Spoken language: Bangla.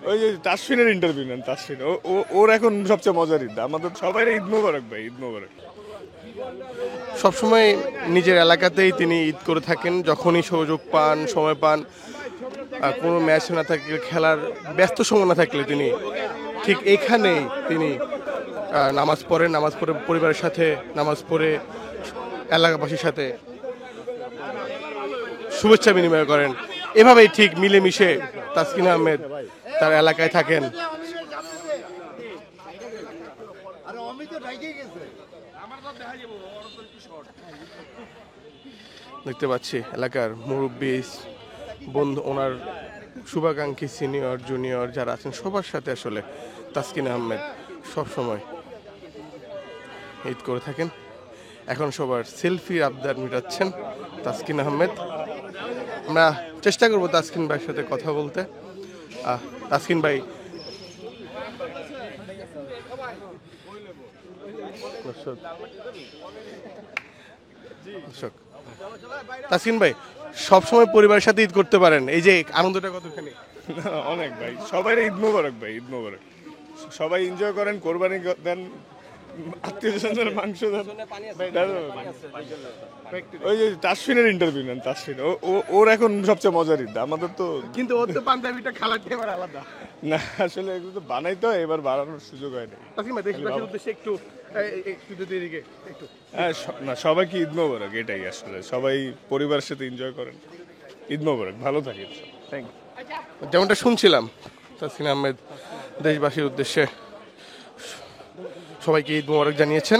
ওই যে তাসফিনের ইন্টারভিউ নেন, তাসফিন ওর এখন সবচেয়ে মজার ঈদ। আমাদের সবাই ঈদ মোবারক ভাই, ঈদ মোবারক। সবসময় নিজের এলাকাতেই তিনি ঈদ করে থাকেন, যখনই সুযোগ পান, সময় পান। কোনো ম্যাচ না থাকলে, খেলার ব্যস্ত সময় না থাকলে তিনি ঠিক এইখানেই তিনি নামাজ পড়েন, নামাজ পড়ে পরিবারের সাথে নামাজ পড়ে এলাকাবাসীর সাথে শুভেচ্ছা বিনিময় করেন। এভাবেই ঠিক মিলেমিশে তাসকিন আহমেদ তার এলাকায় থাকেন। দেখতে পাচ্ছি এলাকার মুরব্বী, বন্ধু, ওনার শুভাকাঙ্ক্ষী, সিনিয়র জুনিয়র যারা আছেন সবার সাথে আসলে তাসকিন আহমেদ সবসময় ঈদ করে থাকেন। এখন সবার সেলফির আবদার মেটাচ্ছেন তাসকিন আহমেদ। আমরা চেষ্টা করব তাসকিন ভাইয়ের সাথে কথা বলতে। তাসকিন ভাই, তাসকিন ভাই সবসময় পরিবারের সাথে ঈদ করতে পারেন, এই যে আনন্দটা কতখানি? অনেক ভাই, সবাই ঈদ মোবারক ভাই, ঈদ মোবারক। সবাই এনজয় করেন, কোরবানি দেন, আত্মীয় স্বজনের মাংস দেন। ওই যে তাসফিনের ইন্টারভিউ নেন, তাসফিন ওর এখন সবচেয়ে মজার ঈদ। আমাদের তো কিন্তু ওর তো পাঞ্জাবিটা খেলাতে এবার আলাদা না, আসলে এগুলো তো বানাইতে হয়, এবার বানানোর সুযোগ হয় না। তাসকিন ভাই দেশবাসীর উদ্দেশ্যে একটু যদি এদিকে একটু। হ্যাঁ না, সবাইকে ঈদ মোবারক, এটাই আসলে। সবাই পরিবারের সাথে এনজয় করেন, ঈদ মোবারক, ভালো থাকি। Thank you. যেমনটা শুনছিলাম, তাসকিন আহমেদ দেশবাসীর উদ্দেশ্যে সবাইকে ঈদ মোবারক জানিয়েছেন।